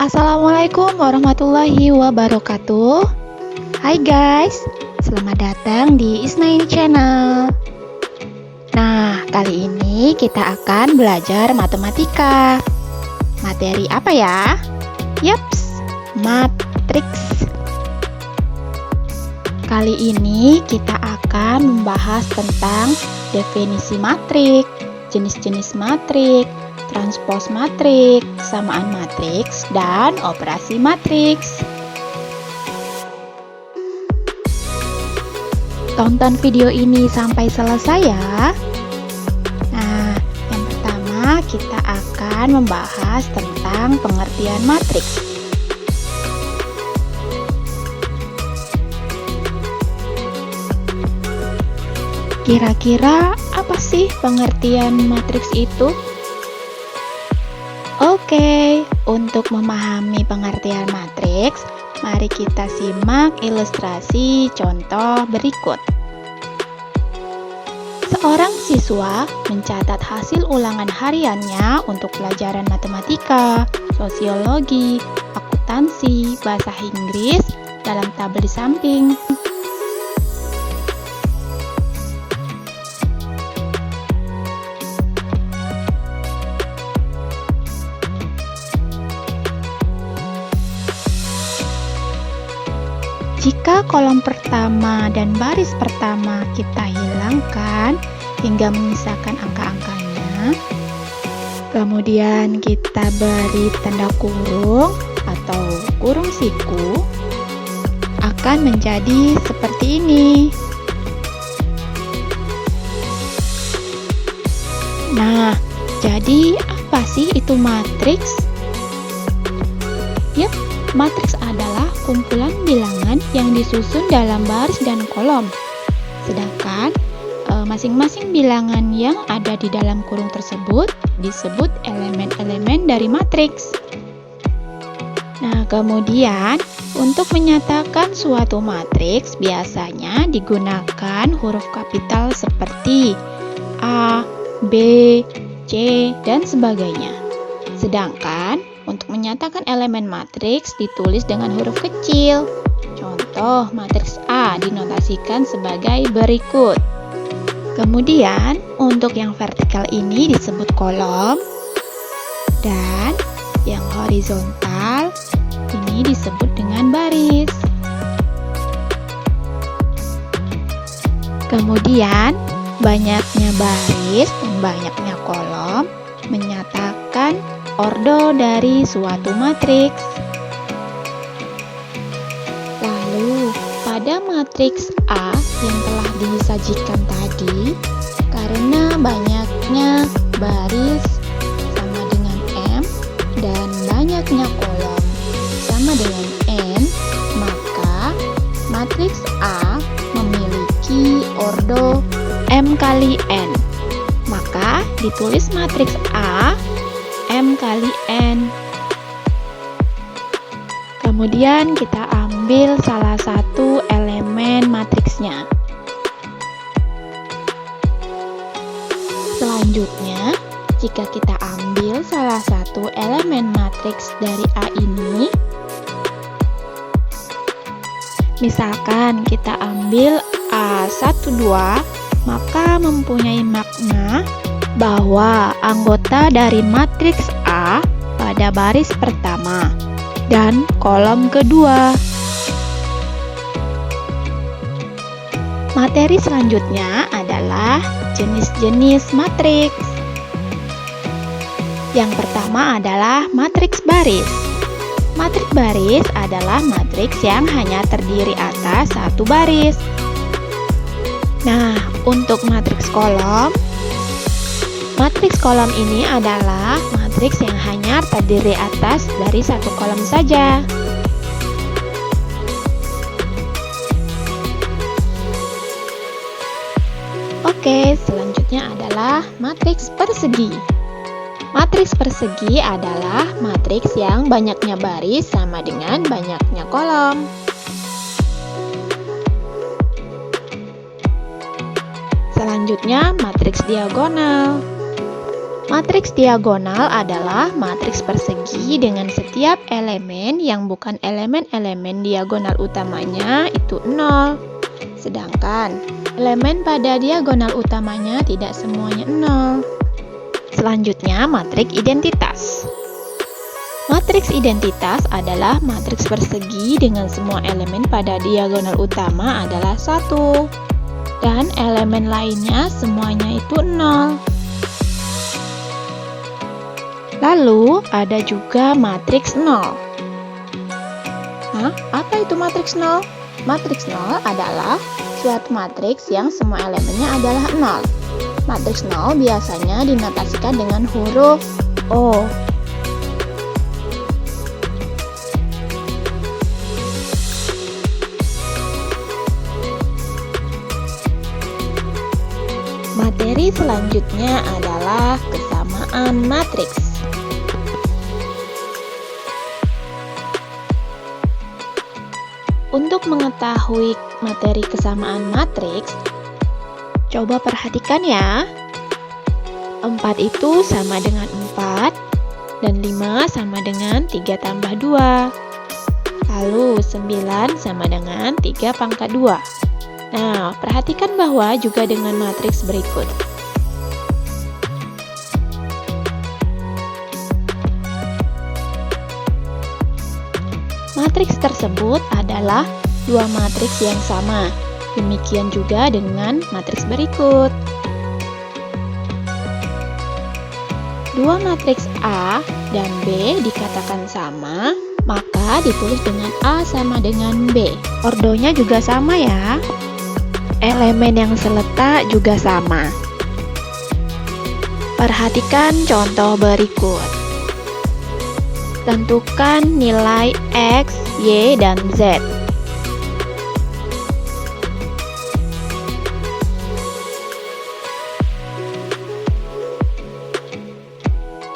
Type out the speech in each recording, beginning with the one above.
Assalamualaikum warahmatullahi wabarakatuh. Hai guys, selamat datang di Isnaini Channel. Nah, kali ini kita akan belajar matematika. Materi apa ya? Yaps, matriks. Kali ini kita akan membahas tentang definisi matrik, jenis-jenis matrik, transpos matrik, kesamaan matriks, dan operasi matriks. Tonton video ini sampai selesai ya. Nah, yang pertama kita akan membahas tentang pengertian matriks. Kira-kira apa sih pengertian matriks itu? Oke, untuk memahami pengertian matriks, mari kita simak ilustrasi contoh berikut. Seorang siswa mencatat hasil ulangan hariannya untuk pelajaran matematika, sosiologi, akuntansi, bahasa Inggris dalam tabel di samping. Jika kolom pertama dan baris pertama kita hilangkan hingga menyisakan angka-angkanya, kemudian kita beri tanda kurung atau kurung siku, akan menjadi seperti ini. Nah, jadi apa sih itu matriks? Yap, matriks adalah kumpulan bilangan yang disusun dalam baris dan kolom. Sedangkan masing-masing bilangan yang ada di dalam kurung tersebut disebut elemen-elemen dari matriks. Nah, kemudian untuk menyatakan suatu matriks biasanya digunakan huruf kapital seperti A, B, C, dan sebagainya. Sedangkan untuk menyatakan elemen matriks ditulis dengan huruf kecil. Contoh, matriks A dinotasikan sebagai berikut. Kemudian, untuk yang vertikal ini disebut kolom, dan yang horizontal ini disebut dengan baris. Kemudian, banyaknya baris dan banyaknya kolom menyatakan ordo dari suatu matriks. Lalu, pada matriks A yang telah disajikan tadi, karena banyaknya baris sama dengan M dan banyaknya kolom sama dengan N, maka matriks A memiliki ordo M kali N. Maka ditulis matriks A M kali N. Kemudian kita ambil salah satu elemen matriksnya. Selanjutnya, jika kita ambil salah satu elemen matriks dari A ini, misalkan kita ambil A12, maka mempunyai makna bahwa anggota dari matriks A pada baris pertama dan kolom kedua. Materi selanjutnya adalah jenis-jenis matriks. Yang pertama adalah matriks baris. Matriks baris adalah matriks yang hanya terdiri atas satu baris. Nah, untuk matriks kolom ini adalah matriks yang hanya terdiri atas dari satu kolom saja. Oke, selanjutnya adalah matriks persegi. Matriks persegi adalah matriks yang banyaknya baris sama dengan banyaknya kolom. Selanjutnya, matriks diagonal. Matriks diagonal adalah matriks persegi dengan setiap elemen yang bukan elemen-elemen diagonal utamanya itu 0. Sedangkan elemen pada diagonal utamanya tidak semuanya 0. Selanjutnya, matriks identitas. Matriks identitas adalah matriks persegi dengan semua elemen pada diagonal utama adalah 1. Dan elemen lainnya semuanya itu 0. Lalu, ada juga matriks 0. Nah, apa itu matriks 0? Matriks 0 adalah suatu matriks yang semua elemennya adalah 0. Matriks 0 biasanya dinotasikan dengan huruf O. Materi selanjutnya adalah kesamaan matriks. Untuk mengetahui materi kesamaan matriks, coba perhatikan ya. 4 itu sama dengan 4, dan 5 sama dengan 3 tambah 2. Lalu 9 sama dengan 3 pangkat 2. Nah, perhatikan bahwa juga dengan matriks berikut. Matriks tersebut adalah dua matriks yang sama. Demikian juga dengan matriks berikut. Dua matriks A dan B dikatakan sama, maka ditulis dengan A sama dengan B. Ordonya juga sama ya. Elemen yang seletak juga sama. Perhatikan contoh berikut. Tentukan nilai X, Y, dan Z.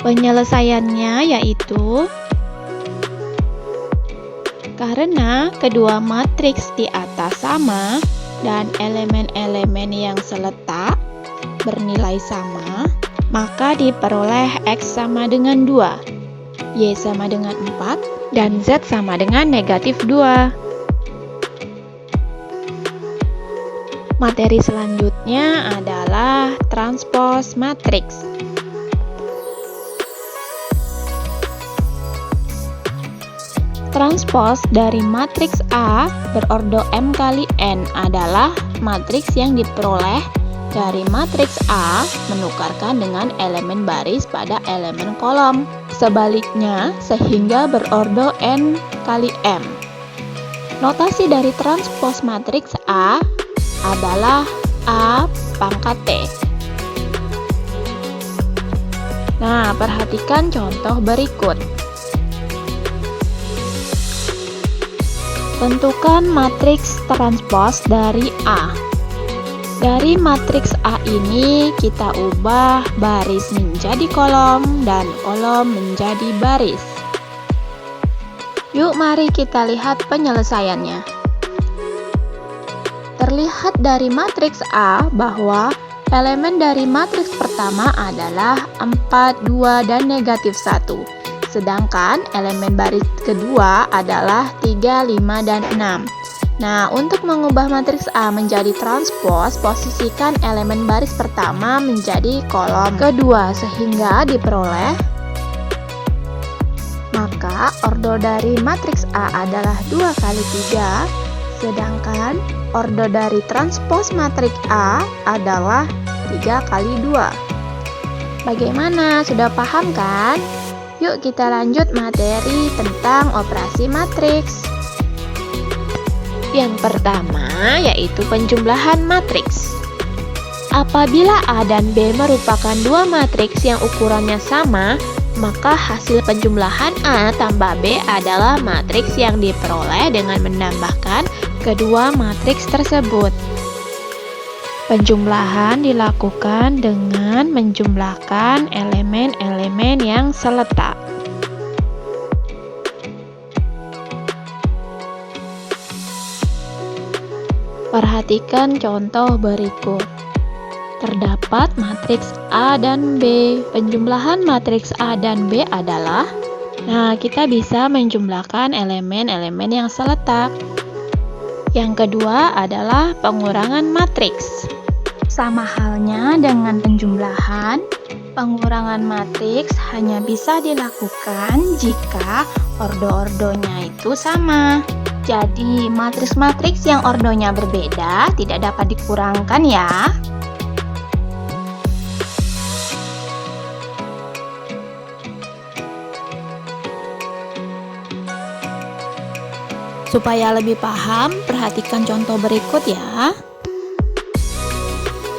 Penyelesaiannya yaitu karena kedua matriks di atas sama dan elemen-elemen yang seletak bernilai sama, maka diperoleh X sama dengan 2, Y sama dengan 4, dan Z sama dengan negatif 2. Materi selanjutnya adalah transpos matriks. Transpos dari matriks A berordo M kali N adalah matriks yang diperoleh dari matriks A menukarkan dengan elemen baris pada elemen kolom. Sebaliknya, sehingga berordo N kali M. Notasi dari transpos matriks A adalah A pangkat T. Nah, perhatikan contoh berikut. Tentukan matriks transpos dari A. Dari matriks A ini kita ubah baris menjadi kolom dan kolom menjadi baris. Yuk mari kita lihat penyelesaiannya. Terlihat dari matriks A bahwa elemen dari matriks pertama adalah 4, 2, dan negatif 1. Sedangkan elemen baris kedua adalah 3, 5, dan 6. Nah, untuk mengubah matriks A menjadi transpos, posisikan elemen baris pertama menjadi kolom kedua sehingga diperoleh. Maka ordo dari matriks A adalah 2 kali 3, sedangkan ordo dari transpos matriks A adalah 3 kali 2. Bagaimana? Sudah paham kan? Yuk kita lanjut materi tentang operasi matriks. Yang pertama yaitu penjumlahan matriks. Apabila A dan B merupakan dua matriks yang ukurannya sama, maka hasil penjumlahan A tambah B adalah matriks yang diperoleh dengan menambahkan kedua matriks tersebut. Penjumlahan dilakukan dengan menjumlahkan elemen-elemen yang seletak. Perhatikan contoh berikut. Terdapat matriks A dan B. Penjumlahan matriks A dan B adalah, kita bisa menjumlahkan elemen-elemen yang seletak. Yang kedua adalah pengurangan matriks. Sama halnya dengan penjumlahan, pengurangan matriks hanya bisa dilakukan jika ordo-ordonya itu sama. Jadi, matriks-matriks yang ordonya berbeda tidak dapat dikurangkan ya. Supaya lebih paham, perhatikan contoh berikut ya.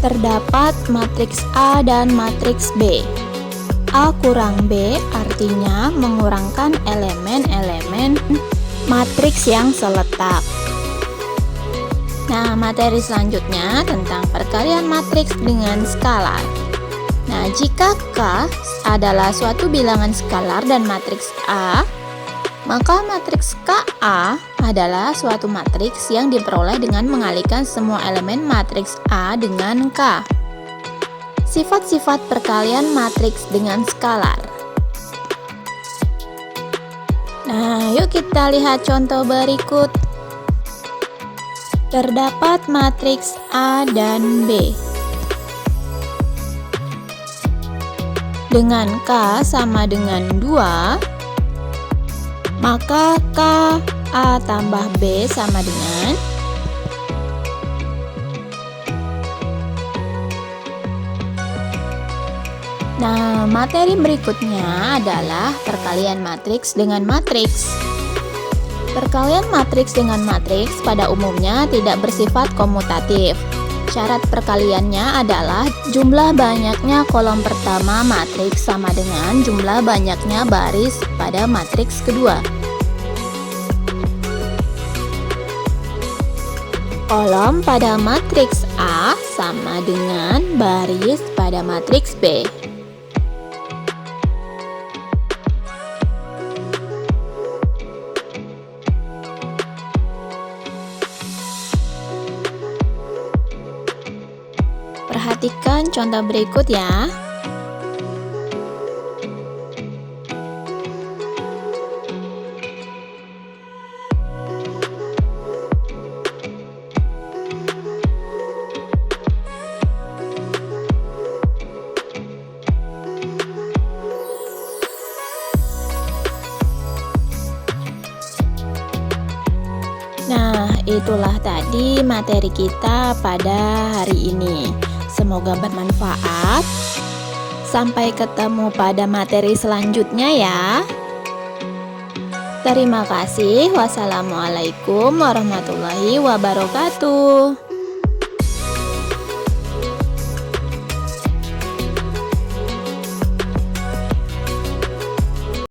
Terdapat matriks A dan matriks B. A kurang B artinya mengurangkan elemen-elemen matriks yang seletak. Materi selanjutnya tentang perkalian matriks dengan skalar. Jika K adalah suatu bilangan skalar dan matriks A, maka matriks KA adalah suatu matriks yang diperoleh dengan mengalihkan semua elemen matriks A dengan K. Sifat-sifat perkalian matriks dengan skalar. Yuk kita lihat contoh berikut. Terdapat matriks A dan B. Dengan K sama dengan 2, maka K A tambah B sama dengan materi berikutnya adalah perkalian matriks dengan matriks. Perkalian matriks dengan matriks pada umumnya tidak bersifat komutatif. Syarat perkaliannya adalah jumlah banyaknya kolom pertama matriks sama dengan jumlah banyaknya baris pada matriks kedua. Kolom pada matriks A sama dengan baris pada matriks B. Perhatikan contoh berikut ya. Itulah tadi materi kita pada hari ini. Semoga bermanfaat. Sampai ketemu pada materi selanjutnya ya. Terima kasih. Wassalamualaikum warahmatullahi wabarakatuh.